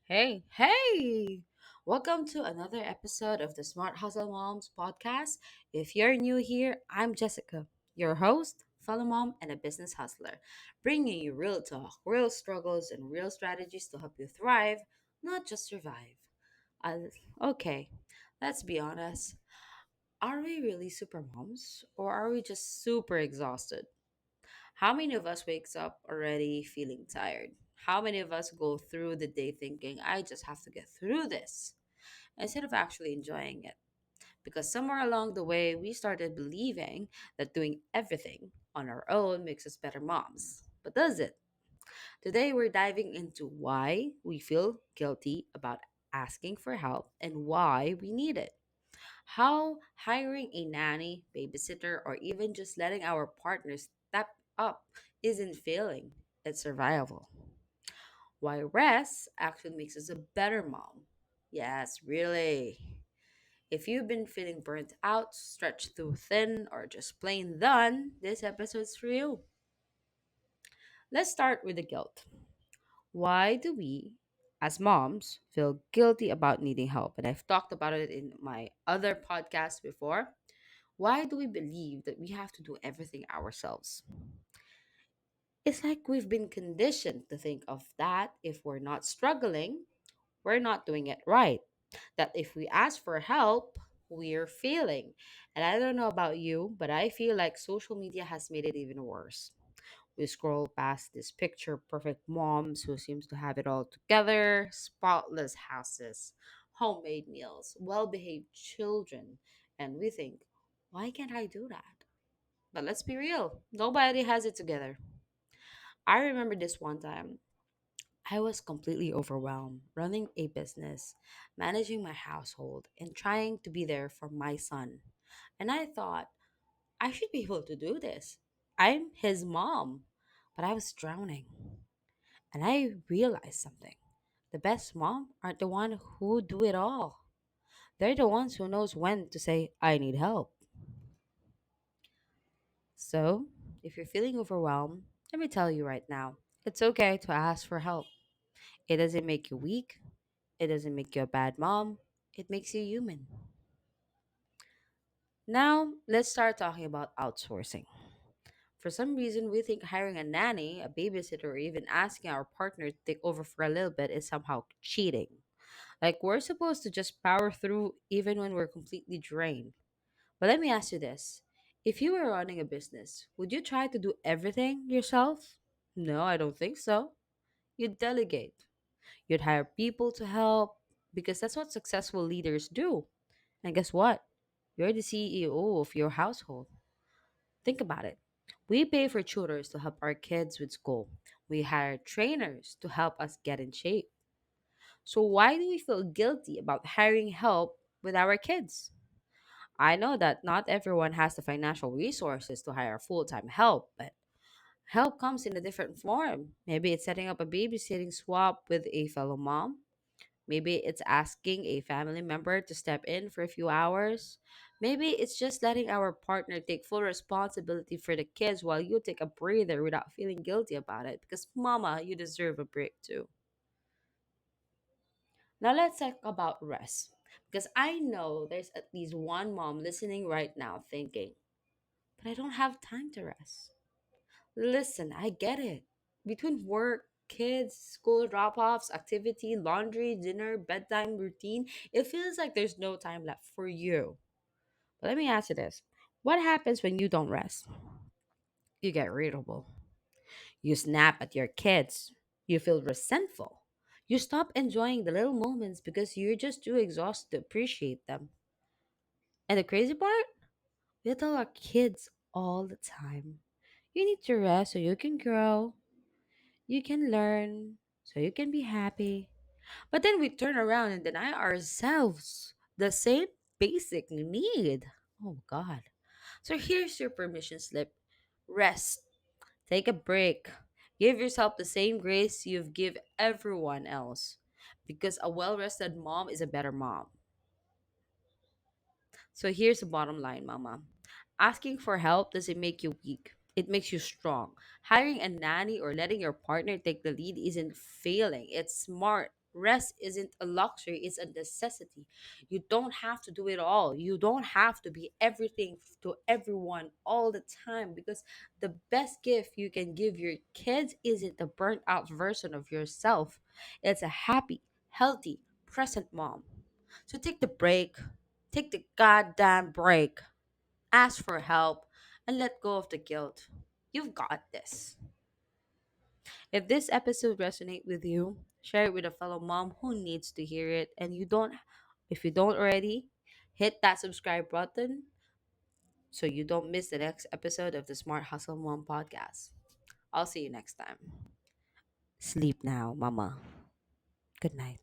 Hey, hey! Welcome to another episode of the Smart Hustle Moms podcast. If you're new here, I'm Jessica, your host, fellow mom, and a business hustler, bringing you real talk, real struggles, and real strategies to help you thrive, not just survive. Uh, okay, let's be honest. Are we really super moms, or are we just super exhausted? How many of us wakes up already feeling tired? How many of us go through the day thinking, I just have to get through this, instead of actually enjoying it? Because somewhere along the way, we started believing that doing everything on our own makes us better moms. But does it? Today, we're diving into why we feel guilty about asking for help and why we need it. How hiring a nanny, babysitter, or even just letting our partners step up isn't failing, it's survival. Why rest actually makes us a better mom. Yes, really. If you've been feeling burnt out, stretched too thin, or just plain done, this episode's for you. Let's start with the guilt. Why do we, as moms, feel guilty about needing help? And I've talked about it in my other podcasts before. Why do we believe that we have to do everything ourselves? It's like we've been conditioned to think of that if we're not struggling, we're not doing it right. That if we ask for help, we're failing. And I don't know about you, but I feel like social media has made it even worse. We scroll past these picture perfect moms who seems to have it all together, spotless houses, homemade meals, well-behaved children, and we think, why can't I do that? But let's be real, nobody has it together. I remember this one time. I was completely overwhelmed running a business, managing my household, and trying to be there for my son. And I thought, I should be able to do this. I'm his mom. But I was drowning. And I realized something. The best mom aren't the one who do it all. They're the ones who knows when to say, I need help. So, if you're feeling overwhelmed, let me tell you right now, it's okay to ask for help. It doesn't make you weak, it doesn't make you a bad mom, it makes you human. Now, let's start talking about outsourcing. For some reason, we think hiring a nanny, a babysitter, or even asking our partner to take over for a little bit is somehow cheating. Like we're supposed to just power through even when we're completely drained. But let me ask you this. If you were running a business, would you try to do everything yourself? No, I don't think so. You'd delegate. You'd hire people to help because that's what successful leaders do. And guess what? You're the CEO of your household. Think about it. We pay for tutors to help our kids with school. We hire trainers to help us get in shape. So why do we feel guilty about hiring help with our kids? I know that not everyone has the financial resources to hire full-time help, but help comes in a different form. Maybe it's setting up a babysitting swap with a fellow mom. Maybe it's asking a family member to step in for a few hours. Maybe it's just letting our partner take full responsibility for the kids while you take a breather without feeling guilty about it because, mama, you deserve a break too. Now, let's talk about rest because I know there's at least one mom listening right now thinking, but I don't have time to rest. Listen, I get it. Between work, kids, school drop offs, activity, laundry, dinner, bedtime routine, it feels like there's no time left for you. But let me ask you this, what happens when you don't rest? You get irritable. You snap at your kids. You feel resentful. You stop enjoying the little moments because you're just too exhausted to appreciate them. And the crazy part? We tell our kids all the time, you need to rest so you can grow. You can learn so you can be happy. But then we turn around and deny ourselves the same basic need. Oh God. So here's your permission slip. Rest. Take a break. Give yourself the same grace you've give everyone else. Because a well-rested mom is a better mom. So here's the bottom line, mama. Asking for help doesn't make you weak. It makes you strong. Hiring a nanny or letting your partner take the lead isn't failing. It's smart. Rest isn't a luxury, it's a necessity. You don't have to do it all. You don't have to be everything to everyone all the time, because the best gift you can give your kids isn't the burnt out version of yourself. It's a happy, healthy, present mom. So take the break, take the goddamn break, ask for help, and let go of the guilt. You've got this. If this episode resonates with you, share it with a fellow mom who needs to hear it. And if you don't already, hit that subscribe button so you don't miss the next episode of the Smart Hustle Mom podcast. I'll see you next time. Sleep now, mama. Good night.